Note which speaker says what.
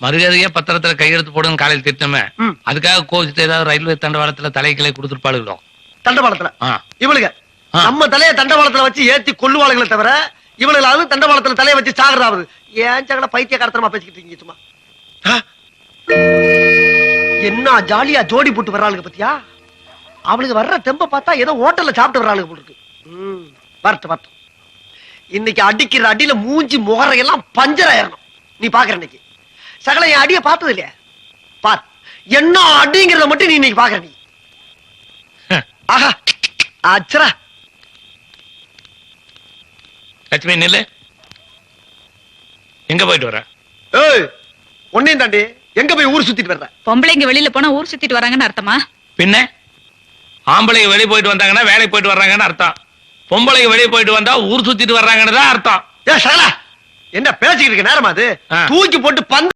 Speaker 1: மரியாதையே பத்திரத்துல கையெழுத்து போடுன்னு காலையில் திட்டமே. அதுக்காக கோச்சிட்டு ஏதாவது ரயில்வே தண்டவாளத்துல தலைக்கிளை கொடுத்துருப்பாளுங்களோ.
Speaker 2: தண்டவாளத்துல இவளுங்க நம்ம தலைய தண்டவாளத்துல வச்சு ஏத்தி கொள்ளுவாளுகளை தவிர இவளுக்கு தண்டவாளத்துல தலைய வச்சு சாகுறாவது. ஏன் சகல பைத்தியக்காரத்தனமா பேசிக்கிட்டு இருக்கீங்க சும்மா? என்ன ஜாலியா ஜோடி போட்டு வர்றாளுங்க பத்தியா? அவளுக்கு வர்ற தெம்ப பார்த்தா ஏதோ ஹோட்டல்ல சாப்பிட்டு வர்றாளுங்க போல இருக்கு. வரட்டும் வரட்டும். இன்னைக்கு அடிக்கிற அடியில மூஞ்சி முகரையெல்லாம் பஞ்சர் ஆயிரணும். நீ பாக்குற இன்னைக்கு சகல என் அடிய பார்த்தது இல்லையா? பார் என்ன அடிங்கிறத மட்டும் நீ இன்னைக்கு பாக்குற. நீ ஆஹா அச்சரா.
Speaker 1: லட்சுமி நில்லு. எங்க போயிட்டு வர?
Speaker 2: ஏய் ஒன்னையும் தாண்டி எங்க போய் ஊர் சுத்திட்டு வர்ற?
Speaker 3: பொம்பளைங்க வெளியில போனா ஊர் சுத்திட்டு வராங்கன்னு அர்த்தமா?
Speaker 1: பின்ன ஆம்பளைங்க வெளியே போயிட்டு வந்தாங்கன்னா வேலைக்கு போயிட்டு வர்றாங்கன்னு அர்த்தம். பொம்பளைங்க வெளியே போயிட்டு வந்தா ஊர் சுத்திட்டு வர்றாங்கன்னு தான் அர்த்தம்.
Speaker 2: ஏ சகல என்ன பேசிக்கிட்டு இருக்க நேரமா அது? தூக்கி போட்டு பந்து